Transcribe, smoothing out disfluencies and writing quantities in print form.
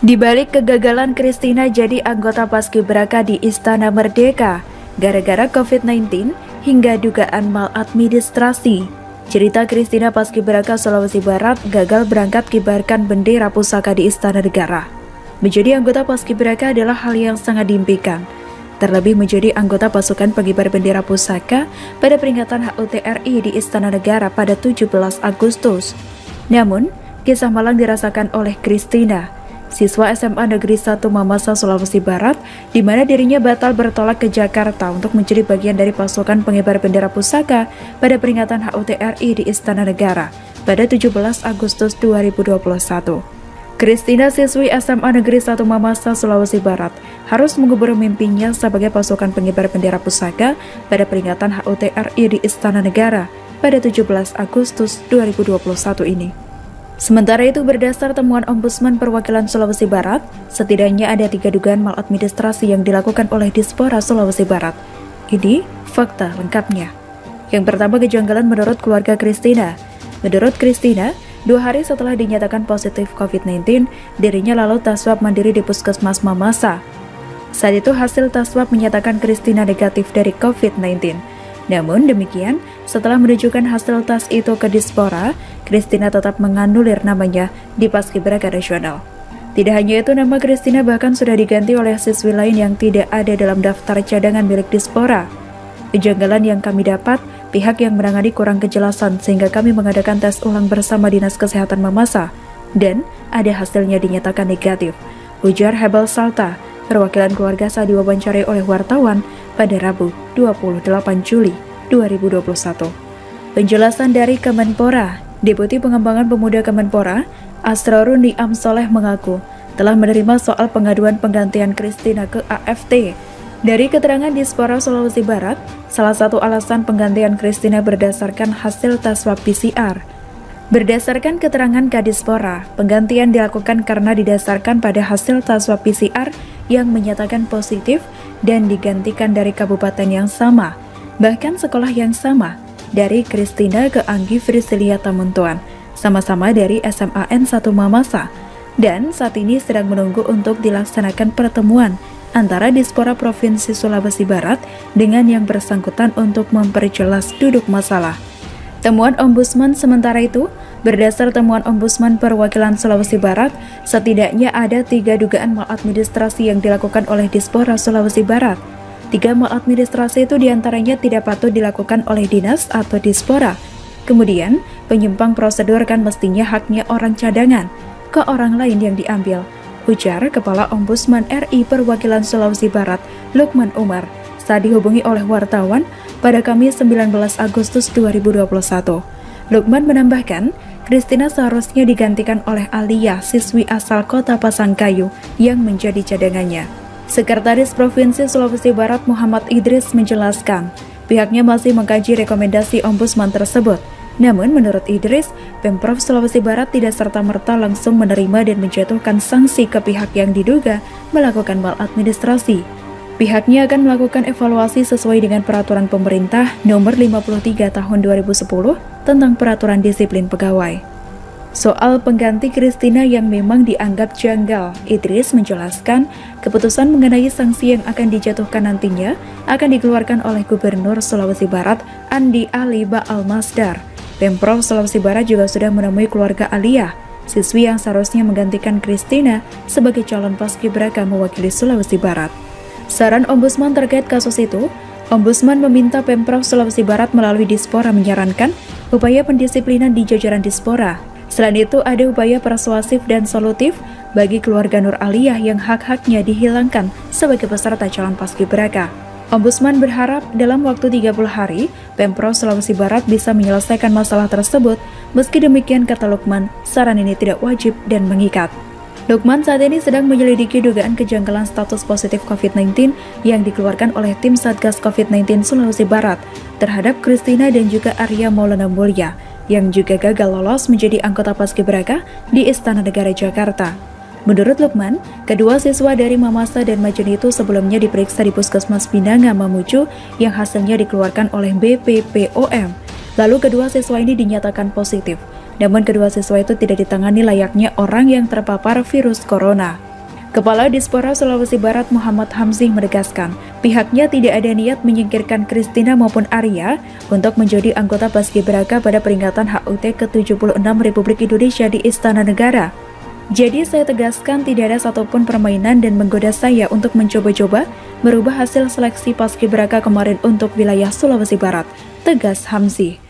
Di balik kegagalan Kristina jadi anggota Paskibraka di Istana Merdeka, gara-gara COVID-19 hingga dugaan maladministrasi. Cerita Kristina Paskibraka Sulawesi Barat gagal berangkat kibarkan bendera pusaka di Istana Negara. Menjadi anggota Paskibraka adalah hal yang sangat diimpikan. Terlebih menjadi anggota pasukan pengibar bendera pusaka pada peringatan HUT RI di Istana Negara pada 17 Agustus. Namun, kisah malang dirasakan oleh Kristina, siswa SMA Negeri 1 Mamasa, Sulawesi Barat, di mana dirinya batal bertolak ke Jakarta untuk menjadi bagian dari pasukan pengibar bendera pusaka pada peringatan HUT RI di Istana Negara pada 17 Agustus 2021. Kristina, siswi SMA Negeri 1 Mamasa, Sulawesi Barat, harus mengubur mimpinya sebagai pasukan pengibar bendera pusaka pada peringatan HUT RI di Istana Negara pada 17 Agustus 2021 ini. Sementara itu, berdasar temuan Ombudsman Perwakilan Sulawesi Barat, setidaknya ada 3 dugaan maladministrasi yang dilakukan oleh Dispora Sulawesi Barat. Ini fakta lengkapnya. Yang pertama, kejanggalan menurut keluarga Kristina. Menurut Kristina, 2 hari setelah dinyatakan positif COVID-19, dirinya lalu tes swab mandiri di Puskesmas Mamasa. Saat itu hasil tes swab menyatakan Kristina negatif dari COVID-19. Namun demikian, setelah menunjukkan hasil tes itu ke Dispora, Kristina tetap menganulir namanya di Paskibraka Nasional. Tidak hanya itu, nama Kristina bahkan sudah diganti oleh siswi lain yang tidak ada dalam daftar cadangan milik Dispora. Kejanggalan yang kami dapat, pihak yang menangani kurang kejelasan sehingga kami mengadakan tes ulang bersama Dinas Kesehatan Mamasa dan ada hasilnya dinyatakan negatif, ujar Hebel Salta, perwakilan keluarga saat diwawancarai oleh wartawan pada Rabu 28 Juli 2021. Penjelasan dari Kemenpora. Deputi Pengembangan Pemuda Kemenpora, Asrorun Amsoleh mengaku telah menerima soal pengaduan penggantian Kristina ke AFT. Dari keterangan Dispora Sulawesi Barat, salah satu alasan penggantian Kristina berdasarkan hasil tes swab PCR. Berdasarkan keterangan Kadispora, penggantian dilakukan karena didasarkan pada hasil tes swab PCR yang menyatakan positif dan digantikan dari kabupaten yang sama, bahkan sekolah yang sama, dari Kristina ke Anggi Frisilia Tamuntuan, sama-sama dari SMA N1 Mamasa, dan saat ini sedang menunggu untuk dilaksanakan pertemuan antara Dispora Provinsi Sulawesi Barat dengan yang bersangkutan untuk memperjelas duduk masalah. Temuan Ombudsman sementara itu, berdasar temuan Ombudsman Perwakilan Sulawesi Barat, setidaknya ada 3 dugaan maladministrasi yang dilakukan oleh Dispora Sulawesi Barat. 3 maladministrasi itu diantaranya tidak patut dilakukan oleh dinas atau Dispora. Kemudian, penyimpang prosedur kan mestinya haknya orang cadangan ke orang lain yang diambil, ujar Kepala Ombudsman RI Perwakilan Sulawesi Barat, Lukman Umar, saat dihubungi oleh wartawan pada Kamis 19 Agustus 2021. Lukman menambahkan, Kristina seharusnya digantikan oleh Alia, siswi asal kota Pasangkayu, yang menjadi cadangannya. Sekretaris Provinsi Sulawesi Barat Muhammad Idris menjelaskan, pihaknya masih mengkaji rekomendasi Ombudsman tersebut. Namun menurut Idris, Pemprov Sulawesi Barat tidak serta-merta langsung menerima dan menjatuhkan sanksi ke pihak yang diduga melakukan maladministrasi. Pihaknya akan melakukan evaluasi sesuai dengan Peraturan Pemerintah Nomor 53 Tahun 2010 tentang Peraturan Disiplin Pegawai. Soal pengganti Kristina yang memang dianggap janggal, Idris menjelaskan keputusan mengenai sanksi yang akan dijatuhkan nantinya akan dikeluarkan oleh Gubernur Sulawesi Barat Andi Ali Ba'al Masdar. Pemprov Sulawesi Barat juga sudah menemui keluarga Alia, siswi yang seharusnya menggantikan Kristina sebagai calon paskibraka mewakili Sulawesi Barat. Saran Ombudsman terkait kasus itu, Ombudsman meminta Pemprov Sulawesi Barat melalui Dispora menyarankan upaya pendisiplinan di jajaran Dispora. Selain itu, ada upaya persuasif dan solutif bagi keluarga Nur Aliyah yang hak-haknya dihilangkan sebagai peserta calon paskibraka. Ombudsman berharap dalam waktu 30 hari, Pemprov Sulawesi Barat bisa menyelesaikan masalah tersebut. Meski demikian, kata Lukman, saran ini tidak wajib dan mengikat. Lukman saat ini sedang menyelidiki dugaan kejanggalan status positif COVID-19 yang dikeluarkan oleh tim Satgas COVID-19 Sulawesi Barat terhadap Kristina dan juga Arya Maulana Mulya, yang juga gagal lolos menjadi anggota Paskibraka di Istana Negara Jakarta. Menurut Lukman, kedua siswa dari Mamasa dan Majen itu sebelumnya diperiksa di Puskesmas Pinanga Mamuju yang hasilnya dikeluarkan oleh BPPOM. Lalu kedua siswa ini dinyatakan positif. Namun kedua siswa itu tidak ditangani layaknya orang yang terpapar virus corona. Kepala Dispora Sulawesi Barat Muhammad Hamzih menegaskan, pihaknya tidak ada niat menyingkirkan Christina maupun Arya untuk menjadi anggota Paskibraka pada peringatan HUT ke-76 Republik Indonesia di Istana Negara. Jadi saya tegaskan tidak ada satupun permainan dan menggoda saya untuk mencoba-coba merubah hasil seleksi Paskibraka kemarin untuk wilayah Sulawesi Barat, tegas Hamzih.